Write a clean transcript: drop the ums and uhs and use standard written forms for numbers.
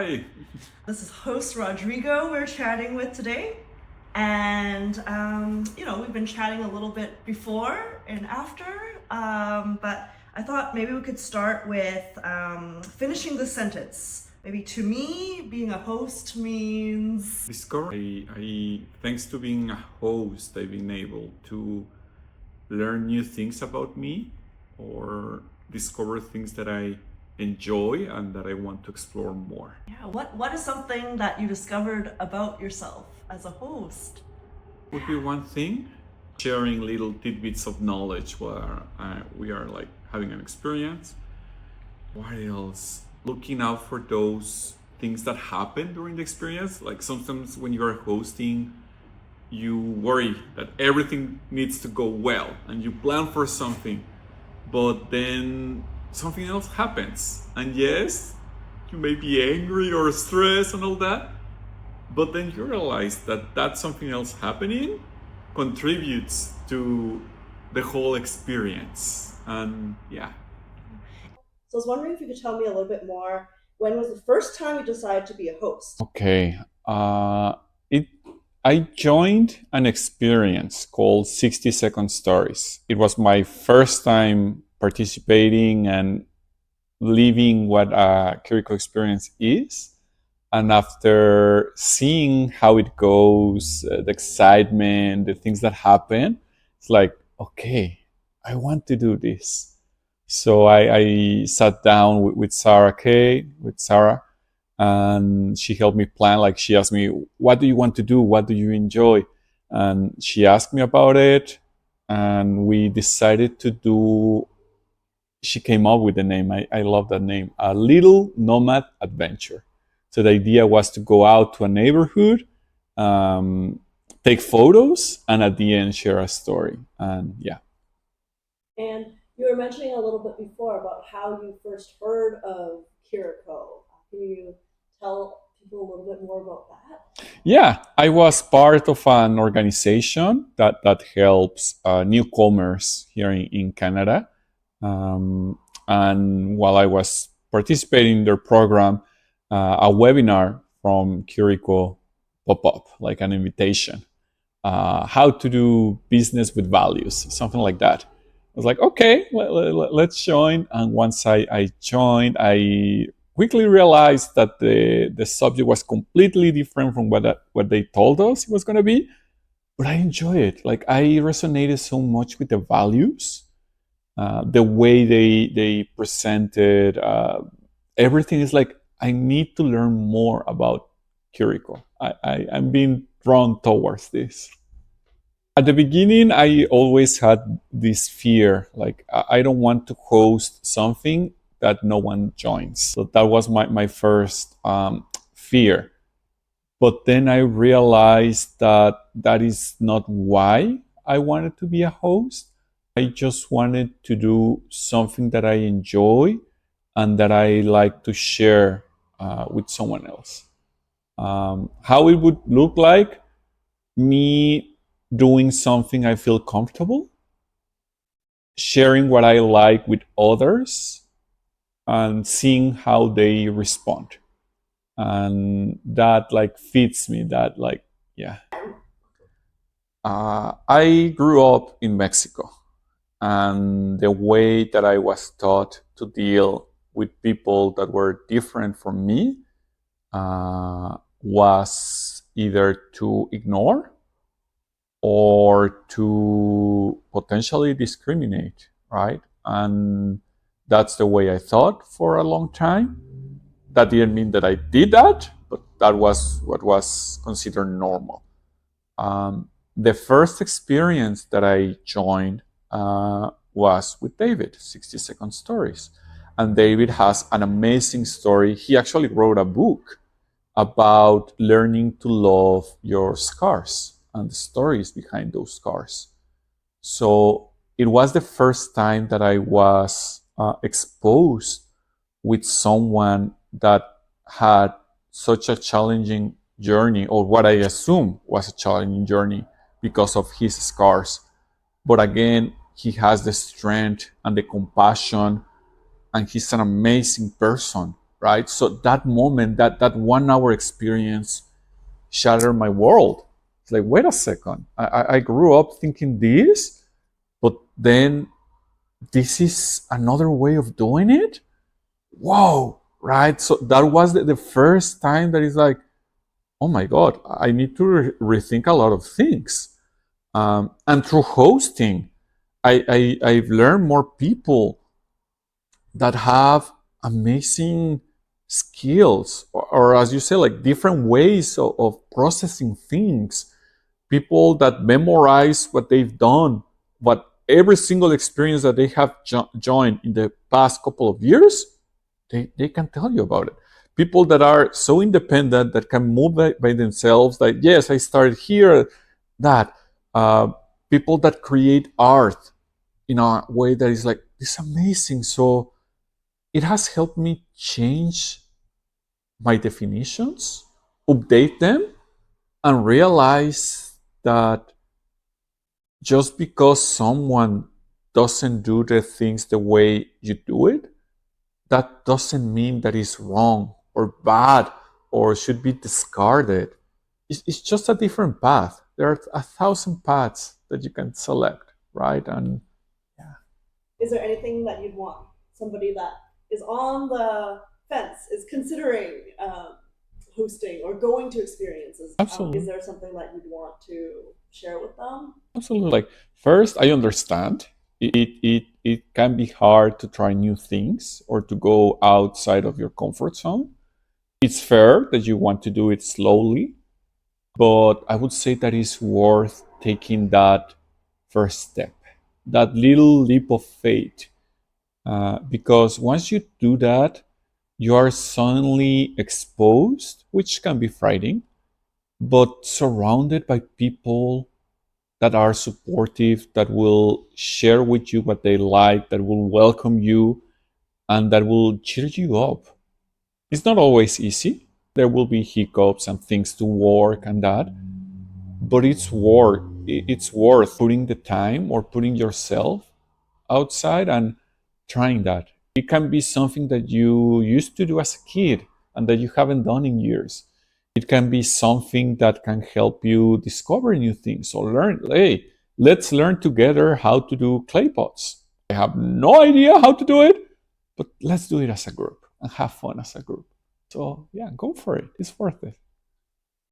Hi. This is host Rodrigo we're chatting with today. And, we've been chatting a little bit before and after, but I thought maybe we could start with finishing the sentence. Maybe to me, being a host means. Discover. Thanks to being a host, I've been able to learn new things about me or discover things that I enjoy and that I want to explore more. Yeah, what is something that you discovered about yourself as a host? Would be one thing. Sharing little tidbits of knowledge where we are like having an experience. What else? Looking out for those things that happen during the experience. Like sometimes when you are hosting, you worry that everything needs to go well and you plan for something, but then something else happens. And yes, you may be angry or stressed and all that, but then you realize that that something else happening contributes to the whole experience. And yeah. So I was wondering if you could tell me a little bit more. When was the first time you decided to be a host? Okay. It I joined an experience called 60-second stories. It was my first time participating and living what a Curiko experience is. And after seeing how it goes, the excitement, the things that happen, it's like, okay, I want to do this. So I sat down with Sarah Kay, with Sarah, and she helped me plan. Like she asked me, what do you want to do? What do you enjoy? And she asked me about it, and we decided to do. She came up with the name. I love that name. A little Nomad Adventure. So the idea was to go out to a neighborhood, um, take photos, and at the end share a story. And yeah. And you were mentioning a little bit before about how you first heard of Curiko. Can you tell people a little bit more about that? Yeah, I was part of an organization that helps newcomers here in Canada. Um, and while I was participating in their program, a webinar from Curiko pop up, like an invitation. How to do business with values, something like that. I was like, okay, let's join. And once I joined, I quickly realized that the subject was completely different from what they told us it was going to be. But I enjoy it. Like I resonated so much with the values, the way they presented. Everything is like I need to learn more about Curiko. I'm being drawn towards this. At the beginning, I always had this fear, like I don't want to host something that no one joins. So that was my first fear. But then I realized that that is not why I wanted to be a host. I just wanted to do something that I enjoy and that I like to share with someone else. How it would look like me doing something I feel comfortable, sharing what I like with others, and seeing how they respond. And that like fits me. That like yeah. I grew up in Mexico, and the way that I was taught to deal with people that were different from me was either to ignore or to potentially discriminate, right? And that's the way I thought for a long time. That didn't mean that I did that, but that was what was considered normal. The first experience that I joined was with David, 60-second stories. And David has an amazing story. He actually wrote a book about learning to love your scars and the stories behind those scars. So it was the first time that I was exposed with someone that had such a challenging journey, or what I assume was a challenging journey because of his scars. But again, he has the strength and the compassion, and he's an amazing person, right? So that moment, that 1 hour experience shattered my world. It's like, wait a second, I grew up thinking this, but then this is another way of doing it. Whoa, right? So that was the first time that is like, oh my god, I need to rethink a lot of things. And through hosting, I've learned more people that have amazing skills, or as you say, like different ways of processing things. People that memorize what they've done, what every single experience that they have joined in the past couple of years, they can tell you about it. People that are so independent that can move by themselves, like, yes, I started here, that. Uh, People that create art in a way that is like, it's amazing. So it has helped me change my definitions, update them, and realize that just because someone doesn't do the things the way you do it, that doesn't mean that it's wrong or bad or should be discarded. It's just a different path. There are 1,000 paths that you can select, right? And yeah, Is there anything that you'd want somebody that is on the fence, is considering hosting or going to experiences? Is absolutely. there something that you'd want to share with them? Absolutely. Like, first, I understand it can be hard to try new things or to go outside of your comfort zone. It's fair that you want to do it slowly, but I would say that it's worth taking that first step, that little leap of faith. Because once you do that, you are suddenly exposed, which can be frightening, but surrounded by people that are supportive, that will share with you what they like, that will welcome you, and that will cheer you up. It's not always easy. There will be hiccups and things to work and that, but it's worth putting the time or putting yourself outside and trying that. It can be something that you used to do as a kid and that you haven't done in years. It can be something that can help you discover new things or learn. Hey, let's learn together how to do clay pots. I have no idea how to do it, but let's do it as a group and have fun as a group. So, yeah, go for it. It's worth it.